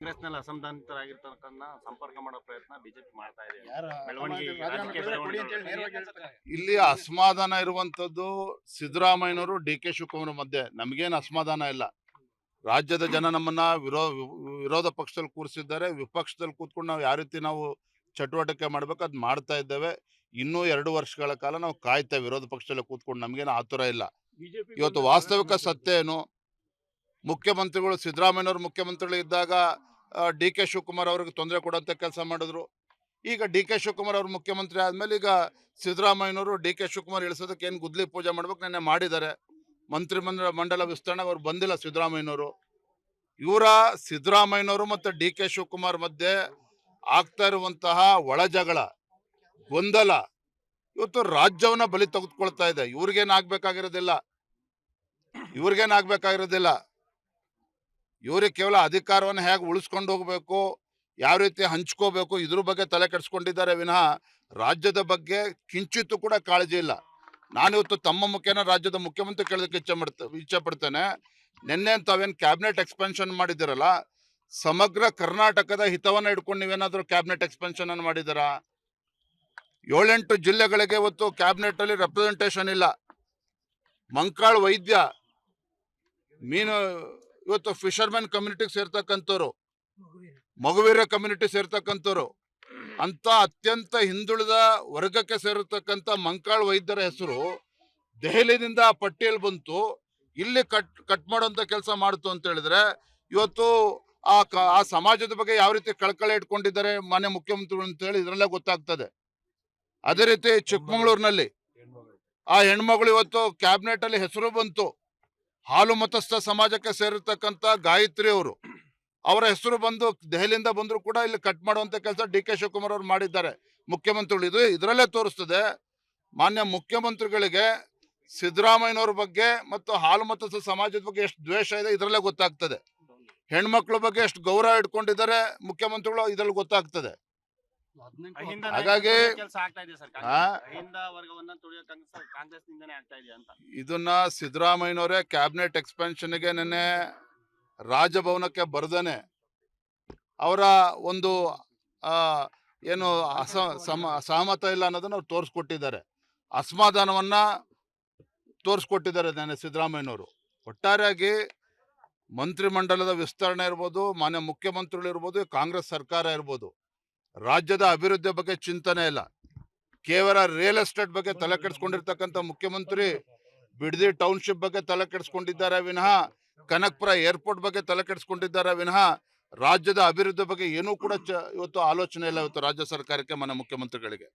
ಕಾಂಗ್ರೆಸ್ನಲ್ಲಿ ಅಸಮಾಧಾನಿತರಾಗಿರ್ತಕ್ಕಂಥ ಸಂಪರ್ಕ ಮಾಡೋ ಪ್ರಯತ್ನ ಬಿಜೆಪಿ ಮಾಡ್ತಾ ಇದೆ. ಇಲ್ಲಿ ಅಸಮಾಧಾನ ಇರುವಂತದ್ದು ಸಿದ್ದರಾಮಯ್ಯನವರು ಡಿ.ಕೆ. ಶಿವಕುಮಾರ್ ಮಧ್ಯೆ. ನಮಗೇನು ಅಸಮಾಧಾನ ಇಲ್ಲ. ರಾಜ್ಯದ ಜನ ನಮ್ಮನ್ನ ವಿರೋಧ ಪಕ್ಷದಲ್ಲಿ ಕೂರಿಸಿದ್ದಾರೆ. ವಿಪಕ್ಷದಲ್ಲಿ ಕೂತ್ಕೊಂಡು ನಾವು ಯಾವ ರೀತಿ ನಾವು ಚಟುವಟಿಕೆ ಮಾಡ್ಬೇಕು ಅದ್ ಮಾಡ್ತಾ ಇದ್ದೇವೆ. ಇನ್ನೂ 2 ವರ್ಷಗಳ ಕಾಲ ನಾವು ಕಾಯ್ತೇವೆ ವಿರೋಧ ಪಕ್ಷದಲ್ಲಿ ಕೂತ್ಕೊಂಡು. ನಮಗೇನು ಆತುರ ಇಲ್ಲ. ಇವತ್ತು ವಾಸ್ತವಿಕ ಸತ್ಯ ಏನು, ಮುಖ್ಯಮಂತ್ರಿಗಳು ಸಿದ್ದರಾಮಯ್ಯನವರು ಮುಖ್ಯಮಂತ್ರಿಗಳು ಇದ್ದಾಗ ಡಿ.ಕೆ. ಶಿವಕುಮಾರ್ ಅವ್ರಿಗೆ ತೊಂದರೆ ಕೊಡುವಂತ ಕೆಲಸ ಮಾಡಿದ್ರು. ಈಗ ಡಿ.ಕೆ. ಶಿವಕುಮಾರ್ ಅವ್ರು ಮುಖ್ಯಮಂತ್ರಿ ಆದ್ಮೇಲೆ ಈಗ ಸಿದ್ದರಾಮಯ್ಯನವರು ಡಿ.ಕೆ. ಶಿವಕುಮಾರ್ ಇಳಿಸೋದಕ್ಕೆ ಏನು ಗುದ್ಲಿ ಪೂಜೆ ಮಾಡ್ಬೇಕು ನೆನ್ನೆ ಮಾಡಿದ್ದಾರೆ. ಮಂಡಲ ವಿಸ್ತರಣೆ ಅವ್ರು ಬಂದಿಲ್ಲ ಸಿದ್ದರಾಮಯ್ಯನವರು. ಇವರ ಸಿದ್ದರಾಮಯ್ಯನವರು ಮತ್ತು ಡಿ.ಕೆ. ಶಿವಕುಮಾರ್ ಮಧ್ಯೆ ಆಗ್ತಾ ಇರುವಂತಹ ಒಳಜಗಳ, ಗೊಂದಲ ಇವತ್ತು ರಾಜ್ಯವನ್ನ ಬಲಿ ತೆಗೆದುಕೊಳ್ತಾ ಇದೆ. ಇವ್ರಿಗೇನಾಗಬೇಕಾಗಿರೋದಿಲ್ಲ. ಇವ್ರಿಗೆ ಕೇವಲ ಅಧಿಕಾರವನ್ನು ಹೇಗೆ ಉಳಿಸ್ಕೊಂಡು ಹೋಗ್ಬೇಕು, ಯಾವ ರೀತಿ ಹಂಚ್ಕೋಬೇಕು, ಇದ್ರ ಬಗ್ಗೆ ತಲೆ ಕೆಡಿಸ್ಕೊಂಡಿದ್ದಾರೆ ವಿನಃ ರಾಜ್ಯದ ಬಗ್ಗೆ ಕಿಂಚಿತ್ತೂ ಕೂಡ ಕಾಳಜಿ ಇಲ್ಲ. ನಾನಿವತ್ತು ತಮ್ಮ ಮುಖೇನ ರಾಜ್ಯದ ಮುಖ್ಯಮಂತ್ರಿ ಕೇಳೋದಕ್ಕೆ ಇಚ್ಛೆ ಪಡ್ತೇನೆ. ನಿನ್ನೆ ತಾವೇನು ಕ್ಯಾಬಿನೆಟ್ ಎಕ್ಸ್ಪೆನ್ಷನ್ ಮಾಡಿದಿರಲ್ಲ, ಸಮಗ್ರ ಕರ್ನಾಟಕದ ಹಿತವನ್ನ ಇಟ್ಕೊಂಡು ನೀವೇನಾದ್ರೂ ಕ್ಯಾಬಿನೆಟ್ ಎಕ್ಸ್ಪೆನ್ಷನ್ ಅನ್ನು ಮಾಡಿದಾರಾ? 7-8 ಜಿಲ್ಲೆಗಳಿಗೆ ಇವತ್ತು ಕ್ಯಾಬಿನೆಟ್ ಅಲ್ಲಿ ರೆಪ್ರೆಸೆಂಟೇಷನ್ ಇಲ್ಲ. ಮಂಕಾಳ್ ವೈದ್ಯ ಇವತ್ತು ಫಿಶರ್ಮನ್ ಕಮ್ಯುನಿಟಿಗೆ ಸೇರ್ತಕ್ಕಂಥವ್ರು, ಮಗುವೀರ ಕಮ್ಯುನಿಟಿ ಸೇರ್ತಕ್ಕಂಥವ್ರು, ಅಂತ ಅತ್ಯಂತ ಹಿಂದುಳಿದ ವರ್ಗಕ್ಕೆ ಸೇರಿರ್ತಕ್ಕಂಥ ಮಂಕಾಳ್ ವೈದ್ಯರ ಹೆಸರು ದೆಹಲಿಯಿಂದ ಆ ಪಟ್ಟಿಯಲ್ಲಿ ಬಂತು. ಇಲ್ಲಿ ಕಟ್ ಮಾಡುವಂತ ಕೆಲಸ ಮಾಡ್ತು ಅಂತ ಹೇಳಿದ್ರೆ ಇವತ್ತು ಆ ಸಮಾಜದ ಬಗ್ಗೆ ಯಾವ ರೀತಿ ಕಳಕಳಿ ಇಟ್ಕೊಂಡಿದ್ದಾರೆ ಮಾನ್ಯ ಮುಖ್ಯಮಂತ್ರಿಗಳು ಅಂತ ಹೇಳಿ ಇದರಲ್ಲೇ ಗೊತ್ತಾಗ್ತದೆ. ಅದೇ ರೀತಿ ಚಿಕ್ಕಮಗಳೂರಿನಲ್ಲಿ ಆ ಹೆಣ್ಮಗಳು ಇವತ್ತು ಕ್ಯಾಬಿನೆಟ್ ಅಲ್ಲಿ ಹೆಸರು ಬಂತು. ಹಾಲು ಮತಸ್ಥ ಸಮಾಜಕ್ಕೆ ಸೇರಿರ್ತಕ್ಕಂಥ ಗಾಯತ್ರಿ ಅವರು, ಅವರ ಹೆಸರು ಬಂದು ದೆಹಲಿಯಿಂದ ಬಂದ್ರು ಕೂಡ ಇಲ್ಲಿ ಕಟ್ ಮಾಡುವಂತ ಕೆಲಸ ಡಿ.ಕೆ. ಶಿವಕುಮಾರ್ ಅವರು ಮಾಡಿದ್ದಾರೆ ಮುಖ್ಯಮಂತ್ರಿಗಳು. ಇದರಲ್ಲೇ ತೋರಿಸ್ತದೆ ಮಾನ್ಯ ಮುಖ್ಯಮಂತ್ರಿಗಳಿಗೆ ಸಿದ್ದರಾಮಯ್ಯನವ್ರ ಬಗ್ಗೆ ಮತ್ತು ಹಾಲು ಮತಸ್ಥ ಸಮಾಜದ ಬಗ್ಗೆ ಎಷ್ಟು ದ್ವೇಷ ಇದೆ ಇದರಲ್ಲೇ ಗೊತ್ತಾಗ್ತದೆ. ಹೆಣ್ಮಕ್ಳ ಬಗ್ಗೆ ಎಷ್ಟು ಗೌರವ ಇಟ್ಕೊಂಡಿದ್ದಾರೆ ಮುಖ್ಯಮಂತ್ರಿಗಳು ಇದ್ರಲ್ಲಿ ಗೊತ್ತಾಗ್ತದೆ. ಹಾಗಾಗಿ ಇದನ್ನ ಸಿದ್ದರಾಮಯ್ಯನವರೇ ಕ್ಯಾಬಿನೆಟ್ ಎಕ್ಸ್ಪೆನ್ಷನ್ಗೆ ನೆನ್ನೆ ರಾಜಭವನಕ್ಕೆ ಬರ್ದೇನೆ ಅವರ ಒಂದು ಏನು ಸಹಮತ ಇಲ್ಲ ಅನ್ನೋದನ್ನ ಅವ್ರು ತೋರಿಸ್ಕೊಟ್ಟಿದ್ದಾರೆ. ಅಸಮಾಧಾನವನ್ನ ತೋರಿಸ್ಕೊಟ್ಟಿದ್ದಾರೆ ನೆನ್ನೆ ಸಿದ್ದರಾಮಯ್ಯನವರು. ಒಟ್ಟಾರೆಯಾಗಿ ಮಂತ್ರಿಮಂಡಲದ ವಿಸ್ತರಣೆ ಇರ್ಬೋದು, ಮಾನ್ಯ ಮುಖ್ಯಮಂತ್ರಿಗಳು ಇರ್ಬೋದು, ಕಾಂಗ್ರೆಸ್ ಸರ್ಕಾರ ಇರ್ಬೋದು, ರಾಜ್ಯದ ಅಭಿವೃದ್ಧಿ ಬಗ್ಗೆ ಚಿಂತನೆ ಇಲ್ಲ. ಕೇವಲ ರಿಯಲ್ ಎಸ್ಟೇಟ್ ಬಗ್ಗೆ ತಲೆ ಕೆಡಿಸ್ಕೊಂಡಿರ್ತಕ್ಕಂಥ ಮುಖ್ಯಮಂತ್ರಿ ಬಿಡದಿ ಟೌನ್ಶಿಪ್ ಬಗ್ಗೆ ತಲೆ ಕೆಡಿಸ್ಕೊಂಡಿದ್ದಾರೆ ವಿನಃ ಕನಕಪುರ ಏರ್ಪೋರ್ಟ್ ಬಗ್ಗೆ ತಲೆ ಕೆಡಿಸ್ಕೊಂಡಿದ್ದಾರೆ ವಿನಃ ರಾಜ್ಯದ ಅಭಿವೃದ್ಧಿ ಬಗ್ಗೆ ಏನೂ ಕೂಡ ಇವತ್ತು ಆಲೋಚನೆ ಇಲ್ಲ ಇವತ್ತು ರಾಜ್ಯ ಸರ್ಕಾರಕ್ಕೆ, ಮಾನ್ಯ ಮುಖ್ಯಮಂತ್ರಿಗಳಿಗೆ.